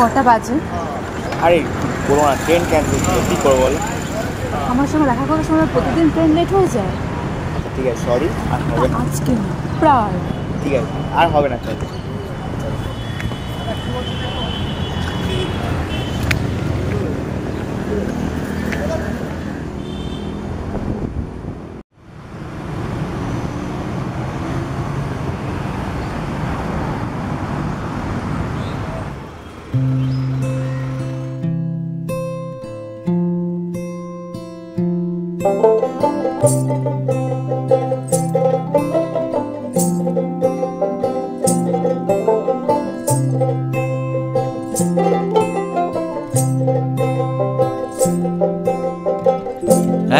কটা বাজে? আরে বলো না, ট্রেন ক্যান্সেল ছিল, কী করবো বলো? আমার সঙ্গে দেখা করার সময় প্রতিদিন ট্রেন লেট হয়ে যায়। আচ্ছা ঠিক আছে, সরি, আর হবে না। আজকে না, প্রায়। ঠিক আছে, আর হবে না, চলো।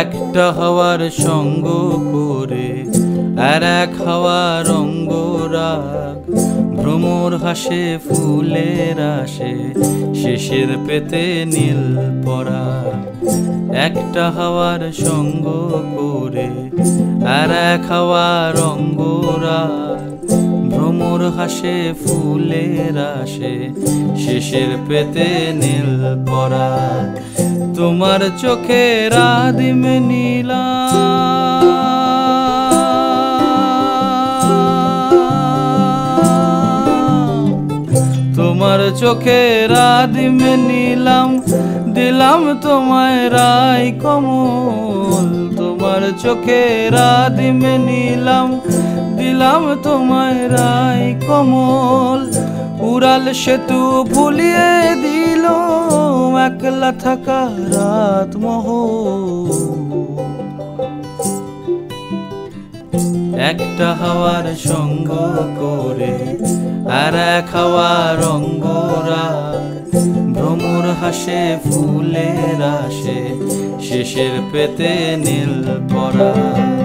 একটা হাওয়ার সঙ্গ করে আর এক হাওয়ার অঙ্গরাগ, ভ্রমর হাসে ফুলের আসে শেষের পেতে নীল পরাগ। একটা হাওয়ার সঙ্গ করে আর এক হাওয়ার অঙ্গরাগ, ভ্রমর হাসে ফুলের আসে শেষের পেতে নীল পরাগ। তোমার চোখের আদিম নীলা, তোমার চোখের আদিম নীলাম, দিলাম তোমায় রাই কমল। তোমার চোখের আদিম নীলাম, দিলাম তোমায় রাই কমল। উড়াল সেতু ভুলিয়ে দিল একলা থাকা রাত মহল। একটা হাওয়ার সঙ্গ করে আর এক হাওয়ার অঙ্গরাগ, ভ্রমর হাসে ফুলের আসে শেষের পেতে নীল পরাগ।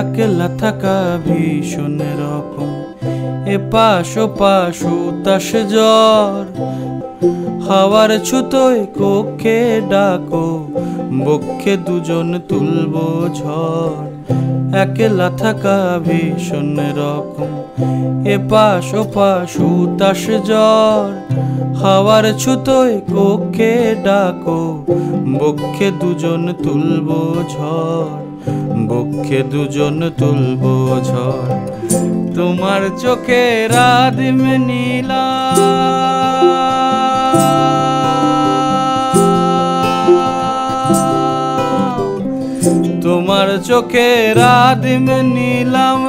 একলা থাকা ভীষণ রকম, এপাশ ওপাশ উতাস জ্বর। হাওয়ার ছুতোয় কক্ষে ডাকো, বক্ষে দুজন তুলবো ঝড়। একলা থাকা ভীষণ রকম, এপাশ ওপাশ উতাস জ্বর। হাওয়ার ছুতোয় কক্ষে ডাকো, বক্ষে দুজন তুলবো ঝড়। বক্ষে দুজন তুলবো ঝড়। তোমার চোখের আদিম নীলা, তোমার চোখের আদিম নীলাম,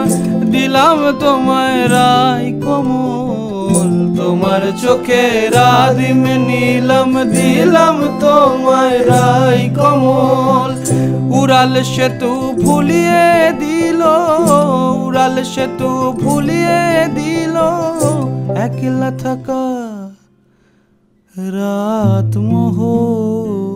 দিলাম তোমায় রাই কমল। তোমার চোখের আদিম নীলাম, দিলাম তোমায় রাই কমল। উড়াল সেতু ভুলিয়ে দিল, উড়াল সেতু ভুলিয়ে দিল একলা থাকা রাত মহল।